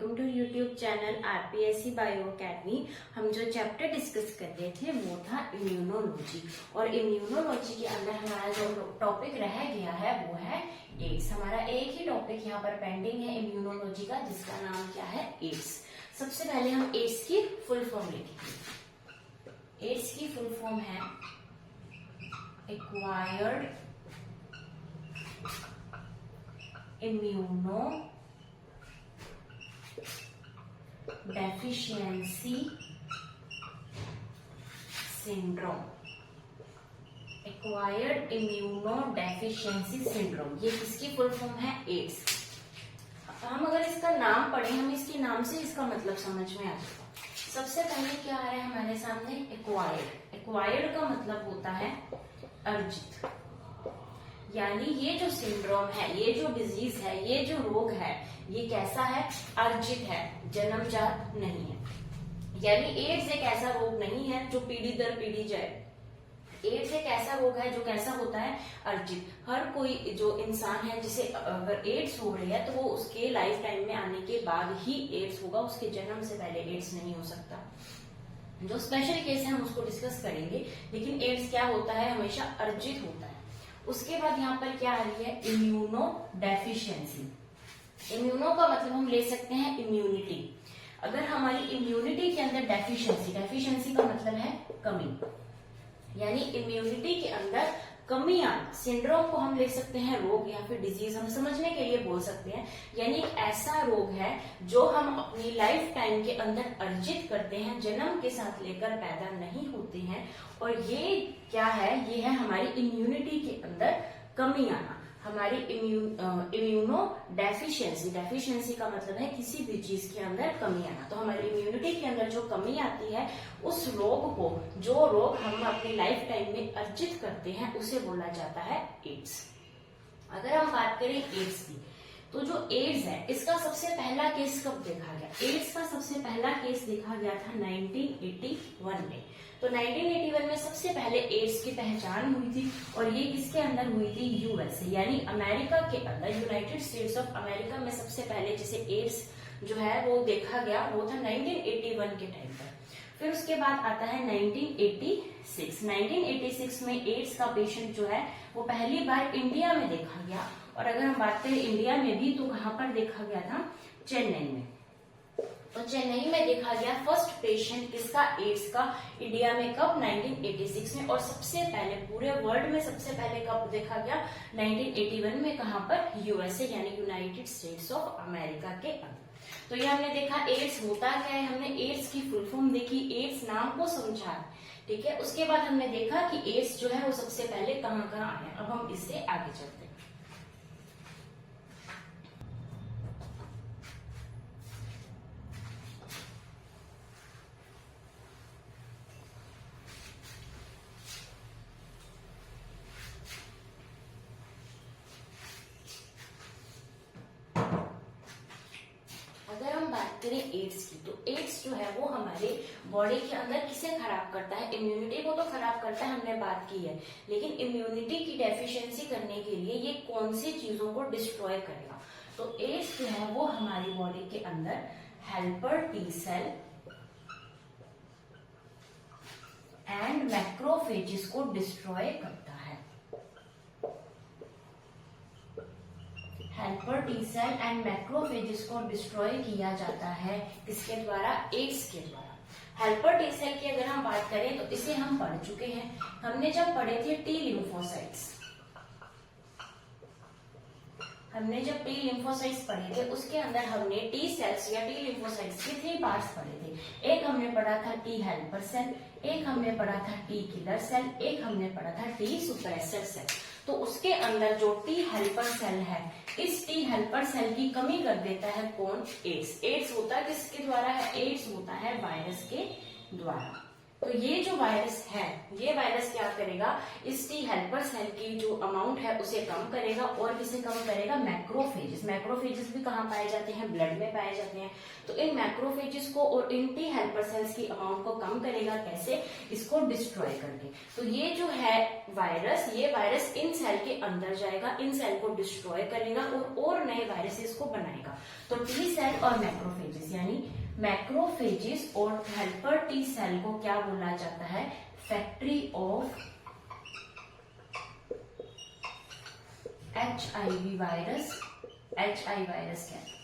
Welcome to YouTube channel RPSC bio academy. हम जो chapter discuss कर रहे थे वो था इम्यूनोलॉजी, और इम्यूनोलॉजी के अंदर हमारा जो टॉपिक रह गया है वो है एड्स। हमारा एक ही टॉपिक यहाँ पर पेंडिंग है इम्यूनोलॉजी का, जिसका नाम क्या है, एड्स। सबसे पहले हम एड्स की फुल फॉर्म लिखेंगे। एड्स की फुल फॉर्म है acquired immuno deficiency syndrome. Acquired immuno deficiency syndrome, ये किसकी फुल फॉर्म है, एड्स। हम अगर इसका नाम पढ़ें, हम इसके नाम से इसका मतलब समझ में आ जाएगा। सबसे पहले क्या आ रहा है हमारे सामने, एक्वायर्ड। एक्वायर्ड का मतलब होता है अर्जित, यानी ये जो सिंड्रोम है, ये जो डिजीज है, ये जो रोग है, ये कैसा है, अर्जित है, जन्मजात नहीं है। यानी एड्स एक ऐसा रोग नहीं है जो पीढ़ी दर पीढ़ी जाए। एड्स एक ऐसा रोग है जो कैसा होता है, अर्जित। हर कोई जो इंसान है जिसे अगर एड्स हो रही है तो वो उसके लाइफ टाइम में आने के बाद ही एड्स होगा, उसके जन्म से पहले एड्स नहीं हो सकता। जो स्पेशल केस है हम उसको डिस्कस करेंगे, लेकिन एड्स क्या होता है, हमेशा अर्जित होता है। उसके बाद यहाँ पर क्या आ रही है, इम्यूनो डेफिशिएंसी। इम्यूनो का मतलब हम ले सकते हैं इम्यूनिटी। अगर हमारी इम्यूनिटी के अंदर डेफिशिएंसी, डेफिशिएंसी का मतलब है कमी, यानी इम्यूनिटी के अंदर कमी आना, सिंड्रोम को हम ले सकते हैं रोग या फिर डिजीज, हम समझने के लिए बोल सकते हैं। यानी एक ऐसा रोग है जो हम अपनी लाइफ टाइम के अंदर अर्जित करते हैं, जन्म के साथ लेकर पैदा नहीं होते हैं। और ये क्या है, ये है हमारी इम्यूनिटी के अंदर कमी आना, हमारी इम्यूनो डेफिशिएंसी। डेफिशिएंसी का मतलब है किसी भी चीज के अंदर कमी आना। तो हमारी इम्यूनिटी के अंदर जो कमी आती है, उस रोग को, जो रोग हम अपनी लाइफ टाइम में अर्जित करते हैं, उसे बोला जाता है एड्स। अगर हम बात करें एड्स की, तो जो एड्स है इसका सबसे पहला केस कब देखा गया, एड्स का सबसे पहला केस देखा गया था 1981 में। तो 1981 में सबसे पहले एड्स की पहचान हुई थी, और ये किसके अंदर हुई थी, यूएसए, यानी अमेरिका के अंदर, यूनाइटेड स्टेट्स ऑफ अमेरिका में सबसे पहले जिसे एड्स जो है वो देखा गया, वो था 1981 के टाइम पर। फिर उसके बाद आता है 1986। 1986 में एड्स का पेशेंट जो है वो पहली बार इंडिया में देखा गया। और अगर हम बात करें इंडिया में भी, तो कहाँ पर देखा गया था, चेन्नई में। तो चेन्नई में देखा गया फर्स्ट पेशेंट किसका, एड्स का, इंडिया में कब, 1986 में। और सबसे पहले पूरे वर्ल्ड में सबसे पहले कब देखा गया, 1981 में। कहाँ पर, यूएसए, यानी यूनाइटेड स्टेट्स ऑफ अमेरिका के अंदर। तो ये हमने देखा एड्स होता क्या है, हमने एड्स की फुल फॉर्म देखी, एड्स नाम को समझा, ठीक है। उसके बाद हमने देखा कि एड्स जो है वो सबसे पहले कहाँ कहाँ आया। अब हम इससे आगे चलते हैं। एड्स की, तो एड्स जो है वो हमारे बॉडी के अंदर किसे खराब करता है, इम्यूनिटी को तो खराब करता है, हमने बात की है। लेकिन इम्यूनिटी की डेफिशिएंसी करने के लिए ये कौन सी चीजों को डिस्ट्रॉय करेगा, तो एड्स जो है वो हमारी बॉडी के अंदर helper T cell and macrophages को डिस्ट्रॉय करता है। Helper T cell and macrophages को डिस्ट्रॉय किया जाता है किसके द्वारा, एड्स के द्वारा। हेल्पर टी सेल की अगर हम बात करें तो इसे हम पढ़ चुके हैं, हमने जब पढ़े थे टी लिम्फोसाइट्स, हमने जब टी लिम्फोसाइट्स पढ़े थे उसके अंदर हमने टी सेल्स या टी लिम्फोसाइट्स के 3 पार्ट्स पढ़े थे। एक हमने पढ़ा था टी हेल्पर सेल, एक हमने पढ़ा था टी किलर सेल, एक हमने पढ़ा था टी सुप्रेसर सेल। तो उसके अंदर जो टी हेल्पर सेल है, इस टी हेल्पर सेल की कमी कर देता है कौन, एड्स। एड्स होता है किसके द्वारा है, एड्स होता है वायरस के द्वारा। तो ये जो वायरस है, ये वायरस क्या करेगा, इस टी हेल्पर सेल की जो अमाउंट है उसे कम करेगा, और किसे कम करेगा, मैक्रोफेजेस। मैक्रोफेजेस भी कहाँ पाए जाते हैं, ब्लड में पाए जाते हैं। तो इन मैक्रोफेजेस को और इन टी हेल्पर सेल्स की अमाउंट को कम करेगा, कैसे, इसको डिस्ट्रॉय करके। तो ये जो है वायरस, ये वायरस इन सेल के अंदर जाएगा, इन सेल को डिस्ट्रॉय करेगा और नए वायरसेस को बनाएगा। तो टी सेल और मैक्रोफेजेस, यानी मैक्रोफेजेस और हेल्पर टी सेल को क्या बोला जाता है, factory of HIV virus. HIV virus क्या है,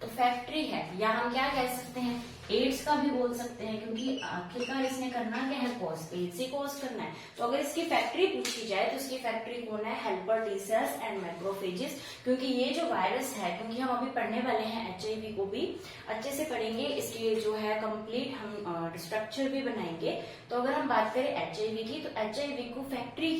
तो फैक्ट्री है, या हम क्या कह सकते हैं, एड्स का भी बोल सकते हैं, क्योंकि आखिरकार इसने करना क्या है, कॉज, एड्स ही कॉज करना है। तो अगर इसकी फैक्ट्री पूछी जाए तो इसकी फैक्ट्री कौन है, helper T cells and macrophages. क्योंकि ये जो वायरस है, क्योंकि हम अभी पढ़ने वाले हैं HIV को भी अच्छे से पढ़ेंगे, इसकी जो है कंप्लीट हम स्ट्रक्चर भी बनाएंगे। तो अगर हम बात करें HIV की, तो HIV को फैक्ट्री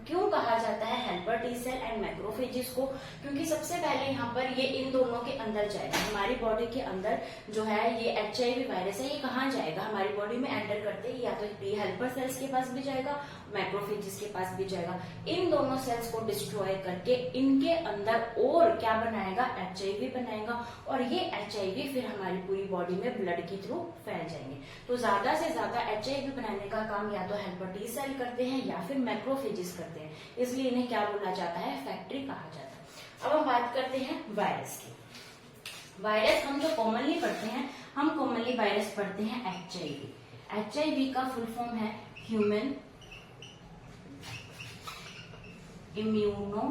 क्यों कहा जाता है, helper T cell and macrophages को, क्योंकि सबसे पहले यहाँ पर ये इन दोनों के अंदर जाएगा। हमारी बॉडी के अंदर जो है ये HIV वायरस है, ये कहाँ जाएगा, हमारी बॉडी में एंटर करते ही या तो टी हेल्पर सेल्स के पास भी जाएगा, मैक्रोफेजेस के पास भी जाएगा। इन दोनों सेल्स को डिस्ट्रॉय करके इनके अंदर और क्या बनाएगा, HIV बनाएगा, और ये HIV फिर हमारी पूरी बॉडी में ब्लड के थ्रू फैल जाएंगे। तो ज्यादा से ज्यादा HIV बनाने का काम या तो हेल्पर टी सेल करते हैं या फिर मैक्रोफेजेस करते हैं, इसलिए इन्हें क्या बोला जाता है, फैक्ट्री कहा जाता है। अब हम बात करते हैं वायरस की। वायरस हम जो कॉमनली पढ़ते हैं, हम कॉमनली वायरस पढ़ते हैं HIV। HIV का फुल फॉर्म है ह्यूमन इम्यूनो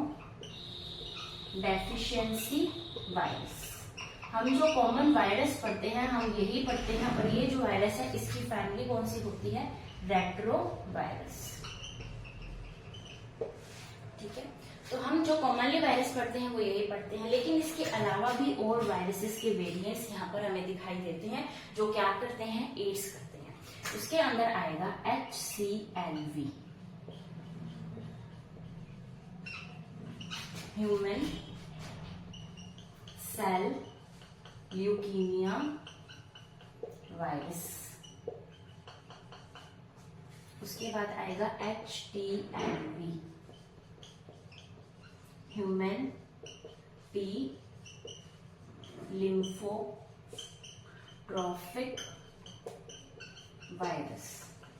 डेफिशिएंसी वायरस। हम जो कॉमन वायरस पढ़ते हैं हम यही पढ़ते हैं, और ये जो वायरस है इसकी फैमिली कौन सी होती है, रेट्रो वायरस। ठीक है, तो हम जो कॉमनली वायरस पढ़ते हैं वो यही पढ़ते हैं, लेकिन इसके अलावा भी और वायरसेस के वेरिएंट्स यहाँ पर हमें दिखाई देते हैं, जो क्या करते हैं, एड्स करते हैं। उसके अंदर आएगा HCLV, human cell leukaemia virus. उसके बाद आएगा HTLV, human T lymphotrophic virus.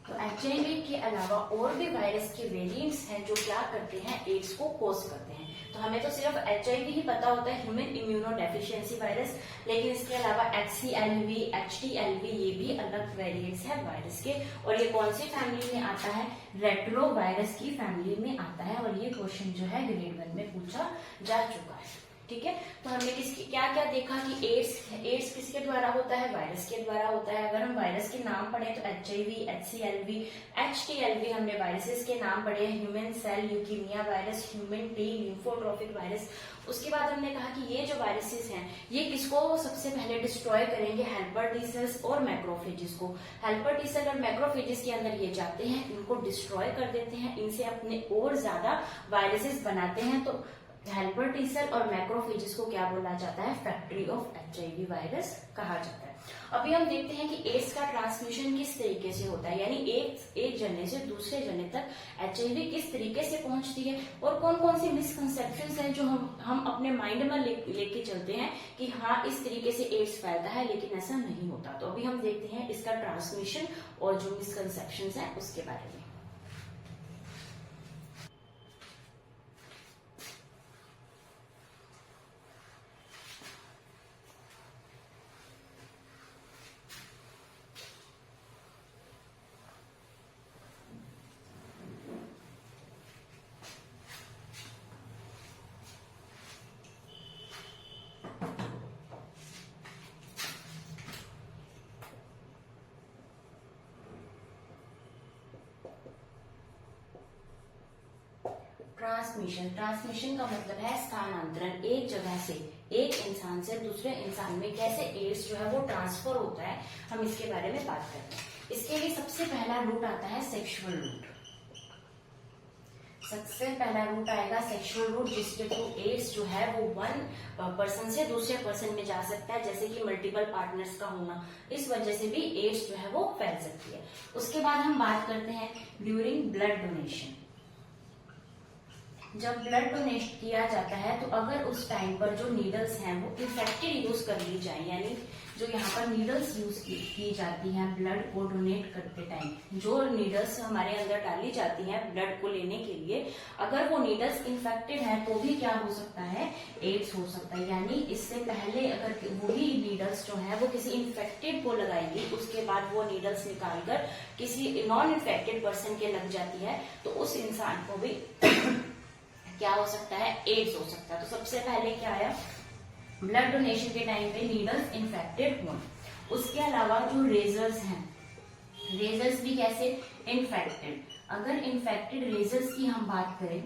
तो HIV के अलावा और भी वायरस के वेरिएंट्स हैं जो क्या करते हैं, एड्स को कॉज करते हैं। तो हमें तो सिर्फ HIV ही पता होता है, ह्यूमन इम्यूनो डेफिशिएंसी वायरस, लेकिन इसके अलावा HCLV, HTLV ये भी अलग वेरिएंट्स है वायरस के, और ये कौन सी फैमिली में आता है, रेट्रो वायरस की फैमिली में आता है। और ये क्वेश्चन जो है ग्रेड 1 में पूछा जा चुका है। ठीक है, तो हमने किसकी क्या क्या देखा कि एड्स किसके द्वारा होता है, वायरस के द्वारा होता है। अगर हम वायरस के नाम पढ़े तो HIV, HCLV, HTLV हमने वायरसेस के नाम पढ़े, human cell leukaemia virus, human T lymphotrophic virus. उसके बाद हमने कहा कि ये जो वायरसेस हैं ये किसको सबसे पहले डिस्ट्रॉय करेंगे, हेल्पर टी सेल्स और मैक्रोफेजेस को। हेल्पर टी सेल और मैक्रोफेजेस के अंदर ये जाते हैं, इनको डिस्ट्रॉय कर देते हैं, इनसे अपने और ज्यादा वायरसेस बनाते हैं। तो हेल्पर टी सेल और मैक्रोफेजेस को क्या बोला जाता है, फैक्ट्री ऑफ HIV वायरस कहा जाता है। अभी हम देखते हैं कि एड्स का ट्रांसमिशन किस तरीके से होता है, यानी एक जने से दूसरे जने तक HIV किस तरीके से पहुंचती है, और कौन कौन सी मिसकंसेप्शंस हैं जो हम अपने माइंड में लेके चलते हैं कि हाँ इस तरीके से एड्स फैलता है, लेकिन ऐसा नहीं होता। तो अभी हम देखते हैं इसका ट्रांसमिशन और जो मिसकंसेप्शंस हैं उसके बारे में। ट्रांसमिशन का मतलब है स्थानांतरण, एक जगह से एक इंसान से दूसरे इंसान में कैसे एड्स जो है वो ट्रांसफर होता है, हम इसके बारे में बात करते हैं। इसके लिए सबसे पहला रूट आता है सेक्सुअल रूट। सबसे पहला रूट आएगा सेक्सुअल रूट, जिसके थ्रू एड्स जो है वो वन पर्सन से दूसरे पर्सन में जा सकता है, जैसे कि मल्टीपल पार्टनर्स का होना, इस वजह से भी एड्स जो है वो फैल सकती है। उसके बाद हम बात करते हैं ड्यूरिंग ब्लड डोनेशन। जब ब्लड डोनेट किया जाता है तो अगर उस टाइम पर जो नीडल्स हैं वो इन्फेक्टेड यूज कर ली जाए, यानी जो यहाँ पर नीडल्स यूज की जाती हैं ब्लड को डोनेट करते टाइम, जो नीडल्स हमारे अंदर डाली जाती हैं ब्लड को लेने के लिए, अगर वो नीडल्स इन्फेक्टेड है तो भी क्या हो सकता है, एड्स हो सकता है। यानी इससे पहले अगर वही नीडल्स जो है वो किसी इन्फेक्टेड को लगाएंगी, उसके बाद वो नीडल्स निकालकर किसी नॉन इन्फेक्टेड पर्सन के लग जाती है, तो उस इंसान को भी क्या हो सकता है, एड्स हो सकता है। तो सबसे पहले क्या आया, ब्लड डोनेशन के टाइम पे नीडल्स इन्फेक्टेड हो। उसके अलावा जो रेजर्स हैं, रेजर्स भी कैसे, इन्फेक्टेड। अगर इन्फेक्टेड रेजर्स की हम बात करें,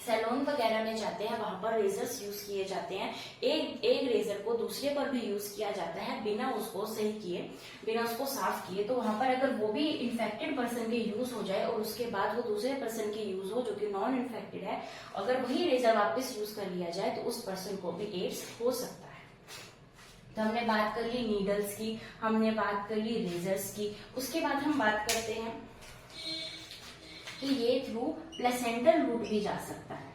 सैलून वगैरह में जाते हैं, वहां पर रेजर्स यूज किए जाते हैं, एक रेजर को दूसरे पर भी यूज किया जाता है बिना उसको सही किए, बिना उसको साफ किए। तो वहां पर अगर वो भी इन्फेक्टेड पर्सन के यूज हो जाए और उसके बाद वो दूसरे पर्सन के यूज हो जो कि नॉन इन्फेक्टेड है, अगर वही रेजर वापस यूज कर लिया जाए तो उस पर्सन को भी एड्स हो सकता है। तो हमने बात कर ली नीडल्स की, हमने बात कर ली रेजर्स की। उसके बाद हम बात करते हैं कि ये थ्रू प्लेसेंटल रूट भी जा सकता है।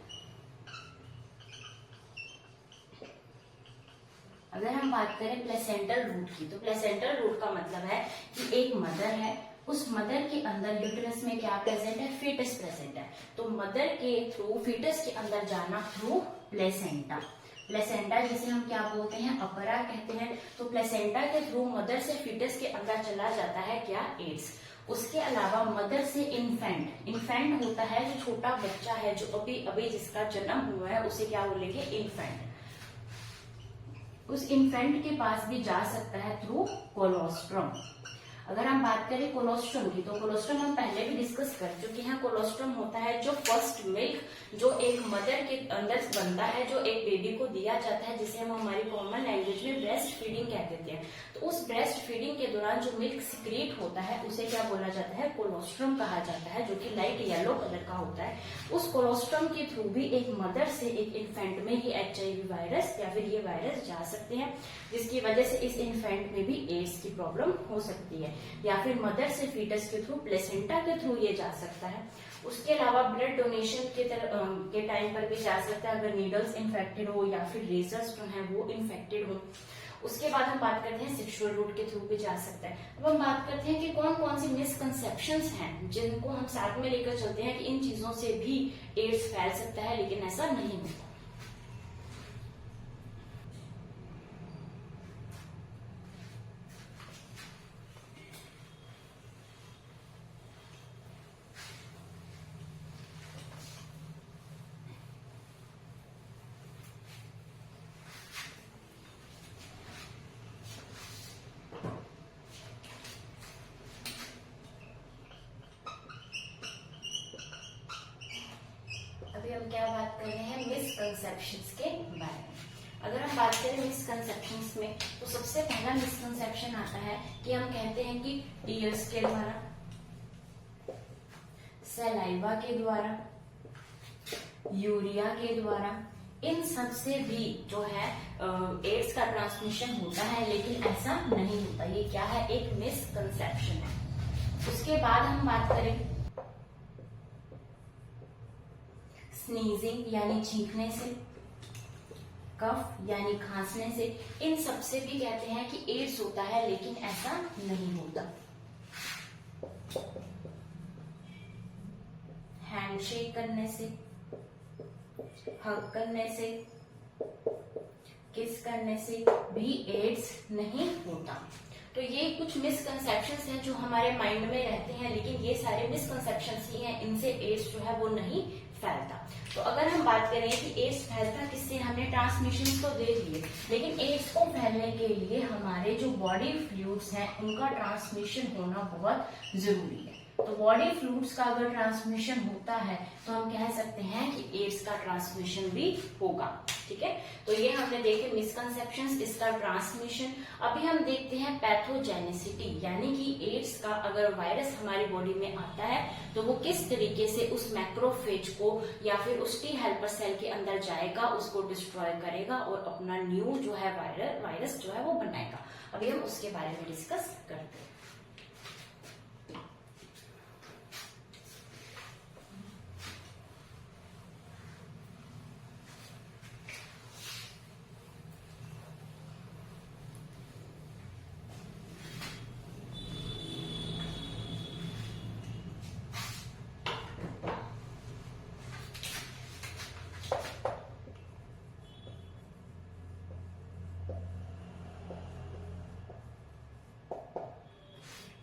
अगर हम बात करें प्लेसेंटल रूट की, तो प्लेसेंटल रूट का मतलब है कि एक मदर है, उस मदर के अंदर यूटेरस में क्या प्रेजेंट है, फीटस प्रेजेंट है, तो मदर के थ्रू फीटस के अंदर जाना थ्रू प्लेसेंटा। प्लेसेंटा जिसे हम क्या बोलते हैं, अपरा कहते हैं। तो प्लेसेंटा के थ्रू मदर से फीटस के अंदर चला जाता है क्या, एड्स। उसके अलावा मदर से इन्फेंट, इन्फेंट होता है जो छोटा बच्चा है, जो अभी अभी जिसका जन्म हुआ है, उसे क्या बोलेंगे, इन्फेंट। उस इन्फेंट के पास भी जा सकता है थ्रू कोलोस्ट्रम। अगर हम बात करें कोलोस्ट्रम की, तो कोलोस्ट्रम हम पहले भी डिस्कस कर चुके हैं। कोलोस्ट्रम होता है जो फर्स्ट मिल्क जो एक मदर के अंदर बनता है, जो एक बेबी को दिया जाता है, जिसे हम हमारी कॉमन लैंग्वेज में ब्रेस्ट फीडिंग कह देते हैं। तो उस ब्रेस्ट फीडिंग के दौरान जो मिल्क सिक्रीट होता है उसे क्या बोला जाता है, कोलोस्ट्रम कहा जाता है, जो कि लाइट येलो कलर का होता है। उस कोलोस्ट्रम के थ्रू भी एक मदर से एक इन्फेंट में ही HIV वायरस या फिर ये वायरस जा सकते हैं, जिसकी वजह से इस इन्फेंट में भी एड्स की प्रॉब्लम हो सकती है। या फिर मदर से फीटस के थ्रू, प्लेसेंटा के थ्रू ये जा सकता है। उसके अलावा ब्लड डोनेशन के टाइम पर भी जा सकता है, अगर नीडल्स इन्फेक्टेड हो या फिर रेजर्स जो है वो इन्फेक्टेड हो। उसके बाद हम बात करते हैं सेक्सुअल रूट के थ्रू भी जा सकता है। अब हम बात करते हैं कि कौन कौन सी मिसकंसेप्शंस हैं जिनको हम साथ में लेकर चलते हैं कि इन चीजों से भी एड्स फैल सकता है, लेकिन ऐसा नहीं होता। अभी हम क्या बात कर रहे हैं, मिसकंसेप्शंस के बारे में। अगर हम बात करें मिसकंसेप्शंस में, तो सबसे पहला मिसकंसेप्शन आता है कि हम कहते हैं कि टीयर्स के द्वारा, सलाइवा के द्वारा, यूरिया के द्वारा, इन सब से भी जो है एड्स का ट्रांसमिशन होता है, लेकिन ऐसा नहीं होता। ये क्या है, एक मिसकंसेप्शन है। उसके बाद हम बात करें स्नीजिंग यानी छींकने से, कफ यानी खांसने से, इन सब से भी कहते हैं कि एड्स होता है, लेकिन ऐसा नहीं होता। हैंडशेक करने से, हग करने से, किस करने से भी एड्स नहीं होता। तो ये कुछ मिसकंसेप्शंस हैं जो हमारे माइंड में रहते हैं, लेकिन ये सारे मिसकंसेप्शंस ही हैं, इनसे एड्स जो है वो नहीं फैलता। तो अगर हम बात करें कि एड्स फैलता किससे, हमने ट्रांसमिशन तो देख लिए, लेकिन एड्स को फैलने के लिए हमारे जो बॉडी फ्लूइड्स हैं उनका ट्रांसमिशन होना बहुत जरूरी है। तो बॉडी फ्लूइड्स का अगर ट्रांसमिशन होता है तो हम कह सकते हैं कि एड्स का ट्रांसमिशन भी होगा। ठीक है, तो ये हमने देखे मिसकंसेप्शंस, इसका ट्रांसमिशन। अभी हम देखते हैं पैथोजेनिसिटी, यानी कि एड्स का अगर वायरस हमारी बॉडी में आता है तो वो किस तरीके से उस मैक्रोफेज को या फिर उस टी हेल्पर सेल के अंदर जाएगा, उसको डिस्ट्रॉय करेगा और अपना न्यू जो है वायरस जो है वो बनाएगा। अभी हम उसके बारे में डिस्कस करते हैं।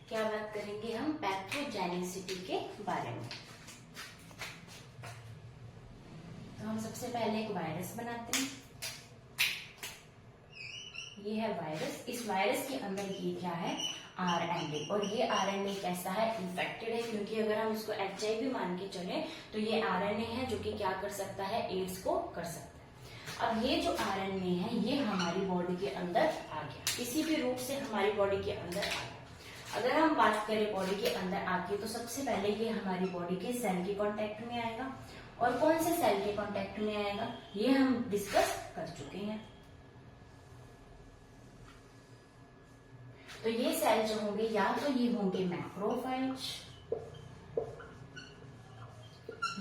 क्या बात करेंगे हम पैथोजेनिसिटी के बारे में। तो हम सबसे पहले एक वायरस बनाते हैं। ये है वायरस। इस वायरस के अंदर ये क्या है, आरएनए, और ये आरएनए कैसा है, इन्फेक्टेड है, क्योंकि अगर हम इसको एचआईवी मान के चले तो ये आरएनए है जो कि क्या कर सकता है, एड्स को कर सकता है। अब ये जो आरएनए है ये हमारी बॉडी के अंदर आ गया, किसी भी रूप से हमारी बॉडी के अंदर आ गया। अगर हम बात करें बॉडी के अंदर आके, तो सबसे पहले ये हमारी बॉडी के सेल के कांटेक्ट में आएगा। और कौन से सेल के कांटेक्ट में आएगा ये हम डिस्कस कर चुके हैं। तो ये सेल जो होंगे या तो ये होंगे मैक्रोफेज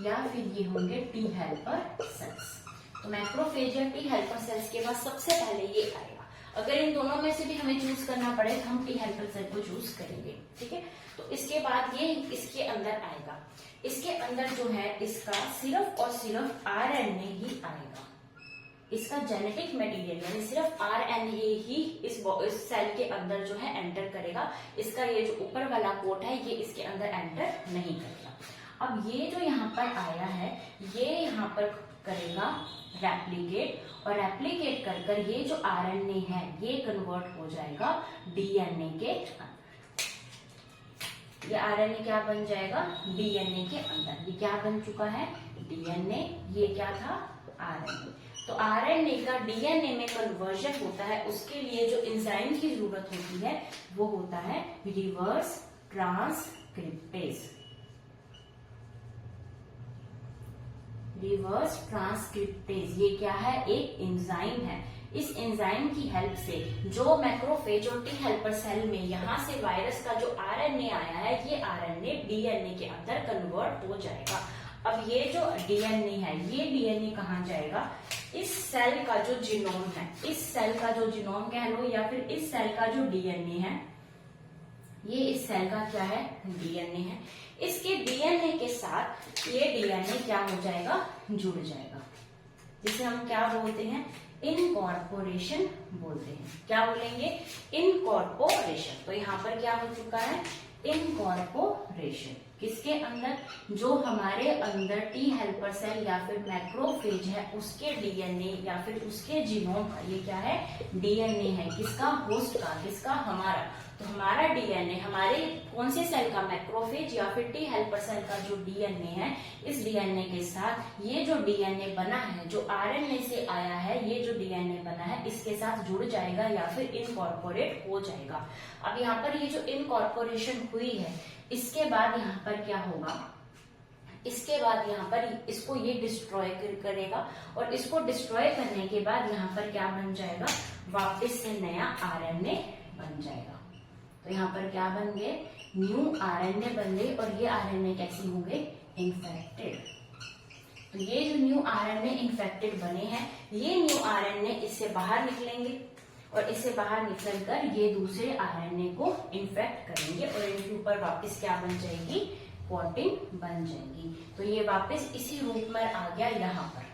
या फिर ये होंगे टी हेल्पर सेल्स। तो मैक्रोफेज या टी हेल्पर सेल्स के बाद सबसे पहले ये आएगा। अगर इन दोनों में से भी हमें चूज करना पड़े तो हम टी हेल्पर सेल को चूज करेंगे, ठीक है। तो इसके बाद ये इसके अंदर आएगा। इसके अंदर जो है इसका सिर्फ और सिर्फ आरएनए ही आएगा। इसका जेनेटिक मटेरियल यानी सिर्फ आरएनए ही इस सेल के अंदर जो है एंटर करेगा। इसका ये जो ऊपर वाला कोट है ये इसके अंदर एंटर नहीं करेगा। अब ये जो यहाँ पर आया है ये यहाँ पर करेगा रेप्लिकेट, और रेप्लिकेट कर कर ये जो आरएनए है ये कन्वर्ट हो जाएगा डीएनए के अंदर। ये आरएनए क्या बन जाएगा, डीएनए के अंदर। ये क्या बन चुका है, डीएनए। ये क्या था, आरएनए। तो आरएनए का डीएनए में कन्वर्जन होता है, उसके लिए जो एंजाइम की जरूरत होती है वो होता है रिवर्स ट्रांसक्रिप्टेज। रिवर्स ट्रांसक्रिप्टेज ये क्या है, एक एंजाइम है। इस एंजाइम की हेल्प से जो मैक्रोफेज और टी हेल्पर सेल में यहाँ से वायरस का जो आरएनए आया है ये आरएनए डीएनए के अंदर कन्वर्ट हो जाएगा। अब ये जो डीएनए है ये डीएनए कहाँ जाएगा, इस सेल का जो जीनोम है, इस सेल का जो जीनोम कह लो या फिर इस सेल का जो डीएनए है, ये इस सेल का क्या है, डीएनए है। इसके डीएनए के साथ ये डीएनए क्या हो जाएगा, जुड़ जाएगा, जिसे हम क्या बोलते हैं, इनकॉर्पोरेशन बोलते हैं। क्या बोलेंगे, इनकॉर्पोरेशन। तो यहाँ पर क्या हो चुका है, इनकॉर्पोरेशन। किसके अंदर, जो हमारे अंदर टी हेल्पर सेल या फिर मैक्रोफेज है उसके डीएनए या फिर उसके जीनोम का ये क्या है, डीएनए है। किसका, होस्ट का, किसका, हमारा। तो हमारा डीएनए हमारे कौन से सेल का, मैक्रोफेज या फिर टी हेल्पर सेल का जो डीएनए है, इस डीएनए के साथ ये जो डीएनए बना है, जो आरएनए से आया है, ये जो डीएनए बना है इसके साथ जुड़ जाएगा या फिर इनकॉर्पोरेट हो जाएगा। अब यहाँ पर ये जो इनकॉर्पोरेशन हुई है इसके बाद यहाँ पर क्या होगा, इसके बाद यहाँ पर इसको ये डिस्ट्रॉय करेगा, और इसको डिस्ट्रॉय करने के बाद यहाँ पर क्या बन जाएगा, वापस से नया आरएनए बन जाएगा। तो यहाँ पर क्या बन गए, न्यू आरएनए बन गए, और ये आरएनए कैसे होंगे, इन्फेक्टेड। तो ये जो न्यू आरएनए इन्फेक्टेड बने हैं, ये न्यू आरएनए इससे बाहर निकलेंगे, और इससे बाहर निकलकर ये दूसरे आरएनए को इन्फेक्ट करेंगे, और इनके ऊपर वापस क्या बन जाएगी, प्रोटीन बन जाएगी। तो ये वापस इसी रूप में आ गया यहाँ पर,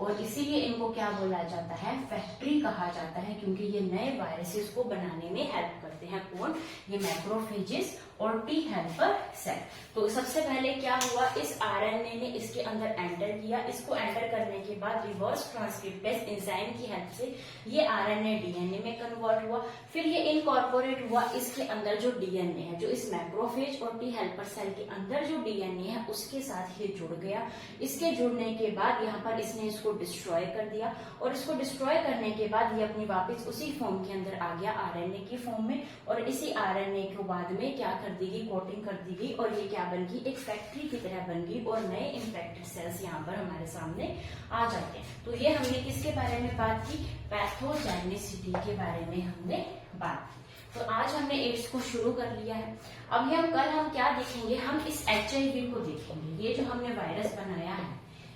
और इसीलिए इनको क्या बोला जाता है, फैक्ट्री कहा जाता है, क्योंकि ये नए वायरसेस को बनाने में हेल्प करते हैं। कौन, ये मैक्रोफेजेस और टी हेल्पर सेल। तो सबसे पहले क्या हुआ, इस आरएनए ने इसके अंदर एंटर किया, इसको एंटर करने के बाद रिवर्स ट्रांसक्रिप्टेज एंजाइम की हेल्प से ये आरएनए डीएनए में कन्वर्ट हुआ, फिर ये इनकॉर्पोरेट हुआ इसके अंदर जो डीएनए है, जो इस मैक्रोफेज और टी हेल्पर सेल के अंदर जो डीएनए है उसके साथ ये जुड़ गया। इसके जुड़ने के बाद यहाँ पर इसने इसको इसको डिस्ट्रॉय कर दिया, और इसको डिस्ट्रॉय करने के बाद ये अपनी वापस उसी फॉर्म के अंदर आ गया आरएनए की फॉर्म में, और इसी आरएनए को बाद में क्या कर दी गई, कोटिंग कर दी गई, और ये क्या बन गई, एक फैक्ट्री की तरह बन गई, और नए इन्फेक्टेड सेल्स यहाँ पर हमारे सामने आ जाते हैं। तो ये हमने किसके बारे में बात की, पैथोजेनिसिटी के बारे में हमने बात की। तो आज हमने एड्स को शुरू कर लिया है। अब हम कल क्या देखेंगे, हम इस HIV को देखेंगे। ये जो हमने वायरस बनाया है,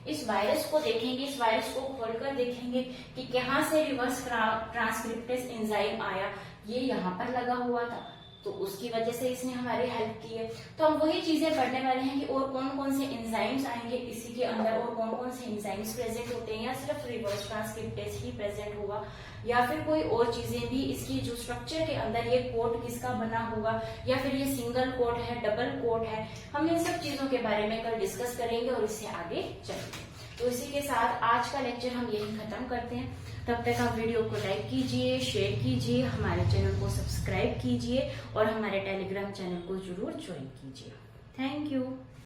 इस वायरस को देखेंगे, इस वायरस को खोलकर देखेंगे कि कहाँ से रिवर्स ट्रांसक्रिप्टेज एंजाइम आया। ये यहाँ पर लगा हुआ था, तो उसकी वजह से इसने हमारी हेल्प की है। तो हम वही चीजें पढ़ने वाले हैं कि और कौन कौन से एंजाइम्स आएंगे इसी के अंदर, और कौन कौन से एंजाइम्स प्रेजेंट होते हैं, या सिर्फ रिवर्स ट्रांसक्रिप्टेज ही प्रेजेंट होगा, या फिर कोई और चीजें भी इसकी जो स्ट्रक्चर के अंदर ये कोड किसका बना होगा, या फिर ये सिंगल कोड है, डबल कोड है। हम इन सब चीजों के बारे में कल डिस्कस करेंगे और इससे आगे चलेंगे। तो इसी के साथ आज का लेक्चर हम यही खत्म करते हैं। तब तक आप वीडियो को लाइक कीजिए, शेयर कीजिए, हमारे चैनल को सब्सक्राइब कीजिए, और हमारे टेलीग्राम चैनल को जरूर ज्वाइन कीजिए। Thank you.